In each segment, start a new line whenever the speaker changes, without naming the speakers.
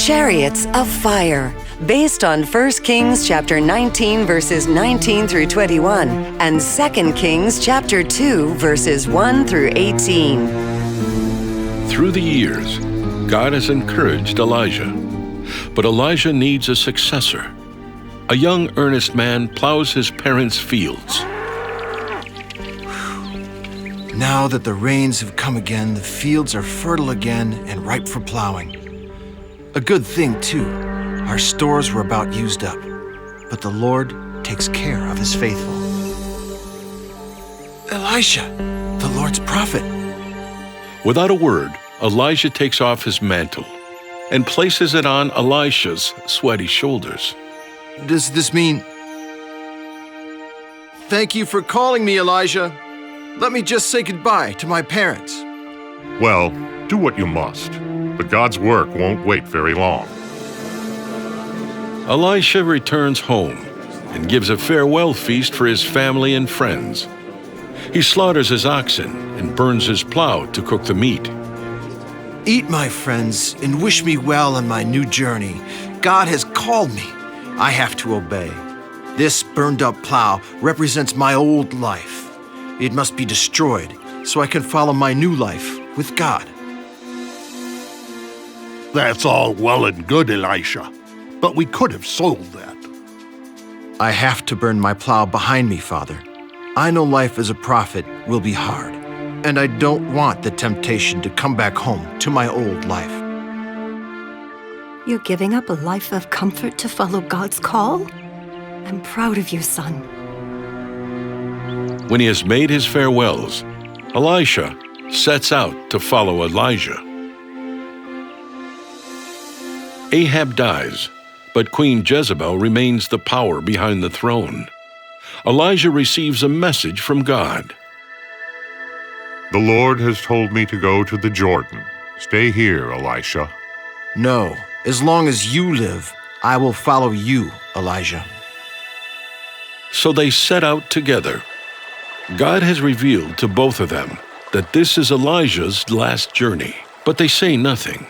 Chariots of Fire, based on 1 Kings chapter 19 verses 19 through 21 and 2 Kings chapter 2 verses 1 through 18.
Through the years, God has encouraged Elijah, but Elijah needs a successor. A young, earnest man plows his parents' fields.
Now that the rains have come again, the fields are fertile again and ripe for plowing. A good thing, too. Our stores were about used up, but the Lord takes care of his faithful. Elisha, the Lord's prophet.
Without a word, Elijah takes off his mantle and places it on Elisha's sweaty shoulders.
Does this mean... Thank you for calling me, Elijah. Let me just say goodbye to my parents.
Well, do what you must, but God's work won't wait very long.
Elisha returns home and gives a farewell feast for his family and friends. He slaughters his oxen and burns his plow to cook the meat.
Eat, my friends, and wish me well on my new journey. God has called me. I have to obey. This burned-up plow represents my old life. It must be destroyed so I can follow my new life with God.
That's all well and good, Elisha, but we could have sold that.
I have to burn my plow behind me, Father. I know life as a prophet will be hard, and I don't want the temptation to come back home to my old life.
You're giving up a life of comfort to follow God's call? I'm proud of you, son.
When he has made his farewells, Elisha sets out to follow Elijah. Ahab dies, but Queen Jezebel remains the power behind the throne. Elijah receives a message from God.
The Lord has told me to go to the Jordan. Stay here, Elisha.
No, as long as you live, I will follow you, Elijah.
So they set out together. God has revealed to both of them that this is Elijah's last journey, but they say nothing.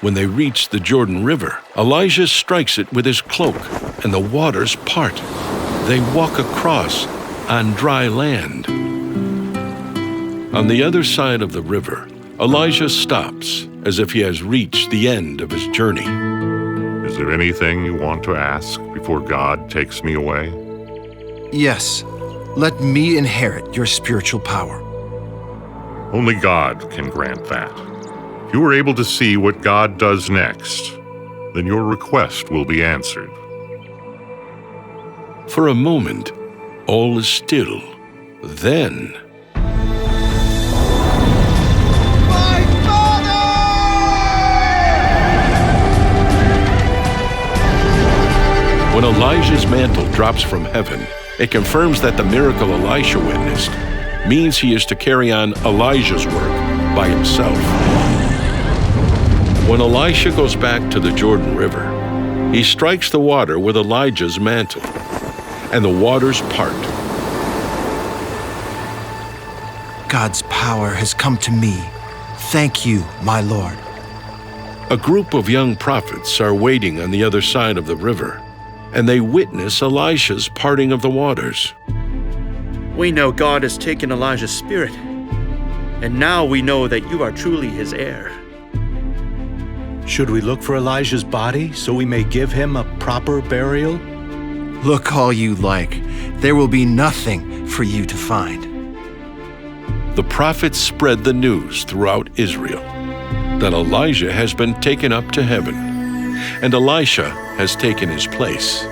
When they reach the Jordan River, Elijah strikes it with his cloak, and the waters part. They walk across on dry land. On the other side of the river, Elijah stops as if he has reached the end of his journey.
Is there anything you want to ask before God takes me away?
Yes, let me inherit your spiritual power.
Only God can grant that. If you are able to see what God does next, then your request will be answered.
For a moment, all is still. Then...
My Father!
When Elijah's mantle drops from heaven, it confirms that the miracle Elisha witnessed means he is to carry on Elijah's work by himself. When Elisha goes back to the Jordan River, he strikes the water with Elijah's mantle, and the waters part.
God's power has come to me. Thank you, my Lord.
A group of young prophets are waiting on the other side of the river, and they witness Elisha's parting of the waters.
We know God has taken Elijah's spirit, and now we know that you are truly his heir.
Should we look for Elijah's body so we may give him a proper burial?
Look all you like. There will be nothing for you to find.
The prophets spread the news throughout Israel that Elijah has been taken up to heaven, and Elisha has taken his place.